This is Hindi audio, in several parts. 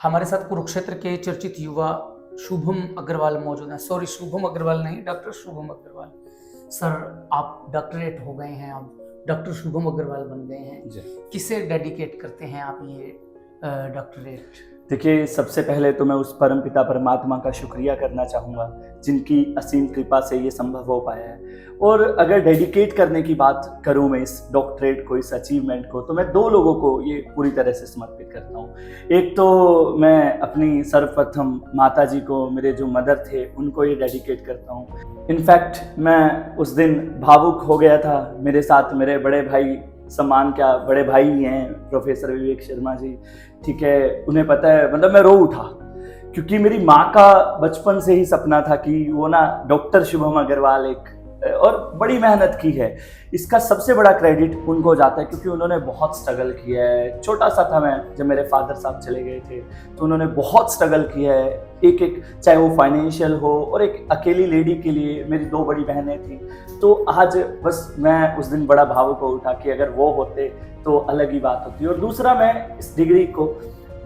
हमारे साथ कुरुक्षेत्र के चर्चित युवा शुभम अग्रवाल मौजूद हैं। सॉरी, शुभम अग्रवाल नहीं, डॉक्टर शुभम अग्रवाल। सर, आप डॉक्टरेट हो गए हैं, अब डॉक्टर शुभम अग्रवाल बन गए हैं। किसे डेडिकेट करते हैं आप ये डॉक्टरेट? देखिए, सबसे पहले तो मैं उस परमपिता परमात्मा का शुक्रिया करना चाहूँगा जिनकी असीम कृपा से ये संभव हो पाया है। और अगर डेडिकेट करने की बात करूँ मैं इस डॉक्टरेट को, इस अचीवमेंट को, तो मैं दो लोगों को ये पूरी तरह से समर्पित करता हूँ। एक तो मैं अपनी सर्वप्रथम माता जी को, मेरे जो मदर थे, उनको ये डेडिकेट करता हूँ। इनफैक्ट मैं उस दिन भावुक हो गया था। मेरे साथ मेरे बड़े भाई, सम्मान क्या बड़े भाई ही हैं, प्रोफेसर विवेक शर्मा जी, ठीक है, उन्हें पता है, मतलब मैं रो उठा क्योंकि मेरी माँ का बचपन से ही सपना था कि वो ना डॉक्टर शुभम अग्रवाल एक, और बड़ी मेहनत की है। इसका सबसे बड़ा क्रेडिट उनको जाता है क्योंकि उन्होंने बहुत स्ट्रगल किया है। छोटा सा था मैं जब मेरे फादर साहब चले गए थे, तो उन्होंने बहुत स्ट्रगल किया है, एक चाहे वो फाइनेंशियल हो, और एक अकेली लेडी के लिए, मेरी दो बड़ी बहनें थी। तो आज बस मैं उस दिन बड़ा भावुक हो उठा कि अगर वो होते तो अलग ही बात होती। और दूसरा, मैं इस डिग्री को,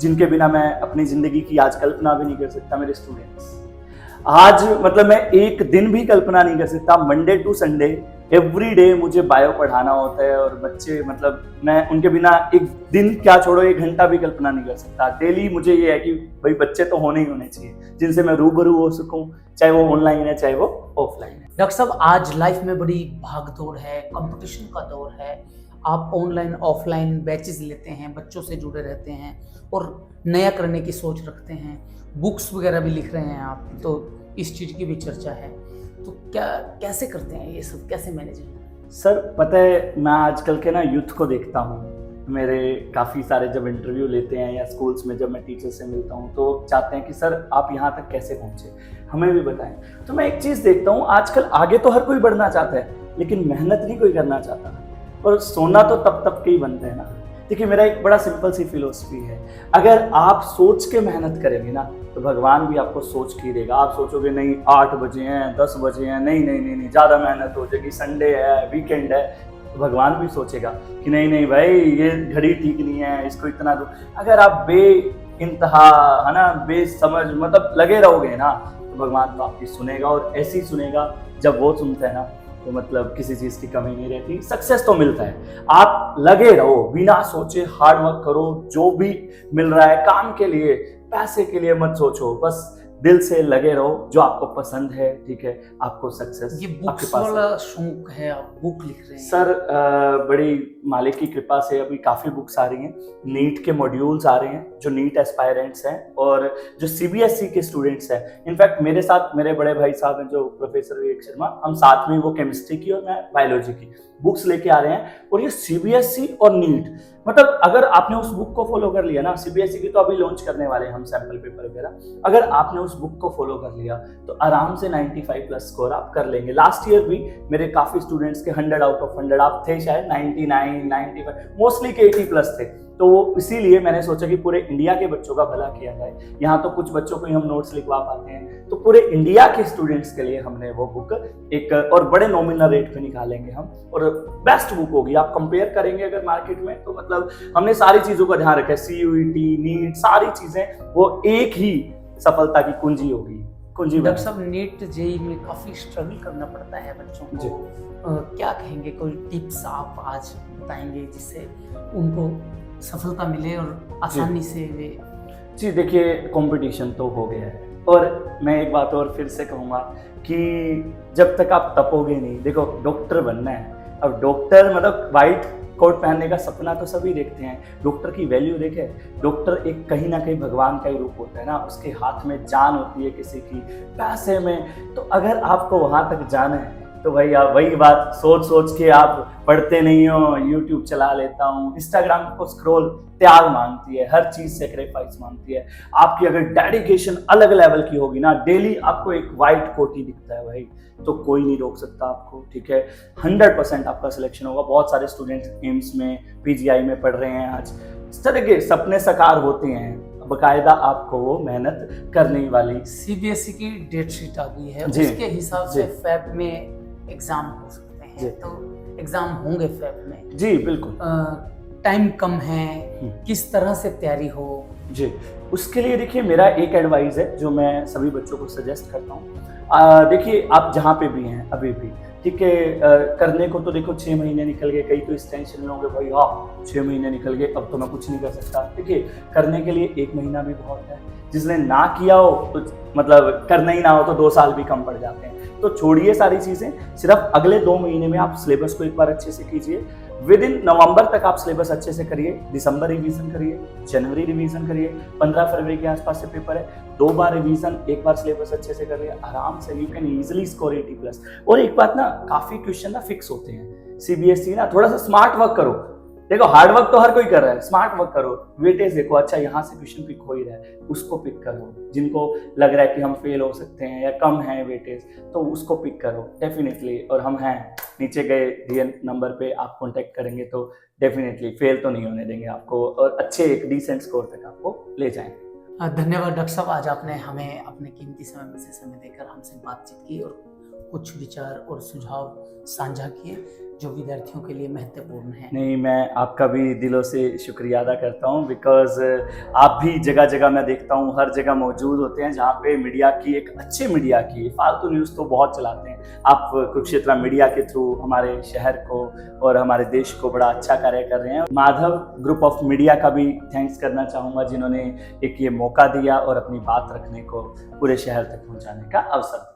जिनके बिना मैं अपनी ज़िंदगी की आज कल्पना भी नहीं कर सकता, मेरे स्टूडेंट्स। आज मतलब मैं एक दिन भी कल्पना नहीं कर सकता, Monday to Sunday every day मुझे बायो पढ़ाना होता है, और बच्चे, मतलब मैं उनके बिना एक दिन क्या छोड़ो, एक घंटा भी कल्पना नहीं कर सकता। डेली मुझे ये है कि भाई बच्चे तो होने ही होने चाहिए जिनसे मैं रूबरू हो सकूं, चाहे वो ऑनलाइन है चाहे वो ऑफलाइन है। डॉक्टर साहब, आज लाइफ में बड़ी भाग दौड़ है, कंपटीशन का दौर है। आप ऑनलाइन ऑफलाइन बैचेस लेते हैं, बच्चों से जुड़े रहते हैं और नया करने की सोच रखते हैं, बुक्स वगैरह भी लिख रहे हैं आप, तो इस चीज़ की भी चर्चा है। तो क्या, कैसे करते हैं ये सब, कैसे मैनेज? सर, पता है, मैं आजकल के ना यूथ को देखता हूँ, मेरे काफ़ी सारे जब इंटरव्यू लेते हैं या स्कूल्स में जब मैं टीचर से मिलता हूँ, तो चाहते हैं कि सर आप यहाँ तक कैसे पहुँचे, हमें भी बताएं। तो मैं एक चीज़ देखता हूँ, आजकल आगे तो हर कोई बढ़ना चाहता है, लेकिन मेहनत नहीं कोई करना चाहता, और सोना तो तब के ही बनते हैं ना। देखिए, मेरा एक बड़ा सिंपल सी फिलोसफी है, अगर आप सोच के मेहनत करेंगे ना, तो भगवान भी आपको सोच के ही देगा। आप सोचोगे नहीं 8 बजे हैं, 10 बजे हैं, नहीं नहीं नहीं नहीं, ज़्यादा मेहनत हो जाएगी, संडे है, वीकेंड है, तो भगवान भी सोचेगा कि नहीं नहीं भाई, ये घड़ी ठीक नहीं है, इसको इतना दो। अगर आप इंतहा, है ना, बेसमझ, मतलब लगे रहोगे ना, तो भगवान तो आपकी सुनेगा, और ऐसे ही सुनेगा। जब वो सुनता है ना, तो मतलब किसी चीज़ की कमी नहीं रहती, सक्सेस तो मिलता है। आप लगे रहो, बिना सोचे हार्ड वर्क करो, जो भी मिल रहा है काम के लिए, पैसे के लिए मत सोचो, बस दिल से लगे रहो, जो आपको पसंद है, ठीक है, आपको सक्सेस ये बुक्स वाला शौक है, आप बुक लिख रहे हैं? सर, बड़ी मालिक की कृपा से अभी काफ़ी बुक्स आ रही हैं। नीट के मॉड्यूल्स आ रहे हैं, जो नीट एस्पायरेंट्स हैं और जो सीबीएसई के स्टूडेंट्स हैं। इनफैक्ट मेरे साथ मेरे बड़े भाई साहब हैं, जो प्रोफेसर विवेक शर्मा, हम साथ में, वो केमिस्ट्री की और मैं बायोलॉजी की बुक्स लेके आ रहे हैं। और ये सीबीएसई और नीट, मतलब अगर आपने उस बुक को फॉलो कर लिया ना, सीबीएसई की तो अभी लॉन्च करने वाले हैं हम सैंपल पेपर वगैरह, अगर आपने उस बुक को फॉलो कर लिया तो आराम से 95 प्लस स्कोर आप कर लेंगे। लास्ट ईयर भी मेरे काफ़ी स्टूडेंट्स के 100 आउट ऑफ 100 आप थे, शायद 99, 95, मोस्टली के 80 प्लस थे। तो इसीलिए मैंने सोचा कि पूरे इंडिया के बच्चों का भला किया जाए। यहाँ तो कुछ बच्चों को ही हम नोट्स लिखवा पाते हैं, तो पूरे इंडिया के स्टूडेंट्स के लिए हमने वो बुक एक और बड़े नॉमिनल रेट पे निकालेंगे हम, और बेस्ट बुक होगी। आप कंपेयर करेंगे अगर मार्केट में, तो मतलब हमने सारी चीज़ों का ध्यान रखा है, सीयूईटी, नीट, सारी चीज़ें, वो एक ही सफलता की कुंजी होगी। डॉक्टर साहब, नीट जेईई में काफ़ी स्ट्रगल करना पड़ता है बच्चों को, क्या कहेंगे, कोई टिप्स आप आज बताएंगे जिससे उनको सफलता मिले और आसानी से वे? जी, देखिए, कंपटीशन तो हो गया है, और मैं एक बात और फिर से कहूँगा कि जब तक आप तपोगे नहीं, देखो डॉक्टर बनना है। अब डॉक्टर मतलब वाइट कोट पहनने का सपना तो सभी देखते हैं, डॉक्टर की वैल्यू देखे, डॉक्टर एक कहीं ना कहीं भगवान का ही रूप होता है ना, उसके हाथ में जान होती है किसी की, पैसे में। तो अगर आपको वहाँ तक जाना है, तो भाई आप वही बात सोच के आप पढ़ते नहीं हो, यूट्यूब चला लेता हूँ, इंस्टाग्राम को स्क्रॉल, त्याग मांगती है, हर चीज़ सेक्रीफाइस मांगती है। आपकी अगर डेडिकेशन अलग लेवल की होगी ना, डेली आपको एक वाइट कोट ही दिखता है भाई, तो कोई नहीं रोक सकता आपको, ठीक है। 100% आपका सिलेक्शन होगा। बहुत सारे स्टूडेंट्स एम्स में, पीजीआई में पढ़ रहे हैं आज। इस तरह के सपने साकार होते हैं, बकायदा आपको वो मेहनत करने वाली। सीबीएसई की डेट शीट आ गई है, उसके हिसाब से फेब में एग्जाम हो सकते हैं, तो एग्जाम होंगे फेब में? जी बिल्कुल। टाइम कम है, किस तरह से तैयारी हो? जी, उसके लिए देखिए मेरा एक एडवाइस है जो मैं सभी बच्चों को सजेस्ट करता हूँ। देखिए आप जहाँ पे भी हैं अभी भी, ठीक है, करने को तो देखो 6 महीने निकल गए, कई तो इस टेंशन में होंगे भाई हाँ 6 महीने निकल गए अब तो मैं कुछ नहीं कर सकता। देखिए करने के लिए 1 महीना भी बहुत है, जिसने ना किया हो तो मतलब करना ही ना हो तो 2 साल भी कम पड़ जाते हैं। तो छोड़िए सारी चीज़ें, सिर्फ अगले 2 महीने में आप सिलेबस को एक बार अच्छे से कीजिए। विद इन नवंबर तक आप सिलेबस अच्छे से करिए, दिसंबर रिवीजन करिए, जनवरी रिवीजन करिए, 15 फरवरी के आसपास से पेपर है, 2 बार रिवीजन, 1 बार सिलेबस अच्छे से करिए, आराम से यू कैन इजीली स्कोर 80+। और एक बात ना, काफ़ी क्वेश्चन ना फिक्स होते हैं सीबीएसई ना, थोड़ा सा स्मार्ट वर्क करो। देखो हार्ड वर्क तो हर कोई कर रहा है, स्मार्ट वर्क करो, वेटेज देखो, अच्छा यहाँ से क्वेश्चन पिक हो ही रहा है उसको पिक करो, जिनको लग रहा है कि हम फेल हो सकते हैं या कम है वेटेज तो उसको पिक करो डेफिनेटली। और हम हैं नीचे गए दिए नंबर पे, आप कांटेक्ट करेंगे तो डेफिनेटली फेल तो नहीं होने देंगे आपको, और अच्छे एक डिसेंट स्कोर तक आपको ले जाएंगे। धन्यवाद डॉक्टर साहब, आज आपने हमें अपने कीमती समय में से समय देकर हमसे बातचीत की और कुछ विचार और सुझाव साझा किए जो विद्यार्थियों के लिए महत्वपूर्ण है। नहीं, मैं आपका भी दिलों से शुक्रिया अदा करता हूँ, बिकॉज आप भी जगह जगह मैं देखता हूँ हर जगह मौजूद होते हैं जहाँ पे मीडिया की, एक अच्छे मीडिया की, फालतू न्यूज़ तो बहुत चलाते हैं, आप कुरुक्षेत्र मीडिया के थ्रू हमारे शहर को और हमारे देश को बड़ा अच्छा कार्य कर रहे हैं। माधव ग्रुप ऑफ मीडिया का भी थैंक्स करना चाहूँगा जिन्होंने एक ये मौका दिया और अपनी बात रखने को पूरे शहर तक पहुँचाने का अवसर दिया।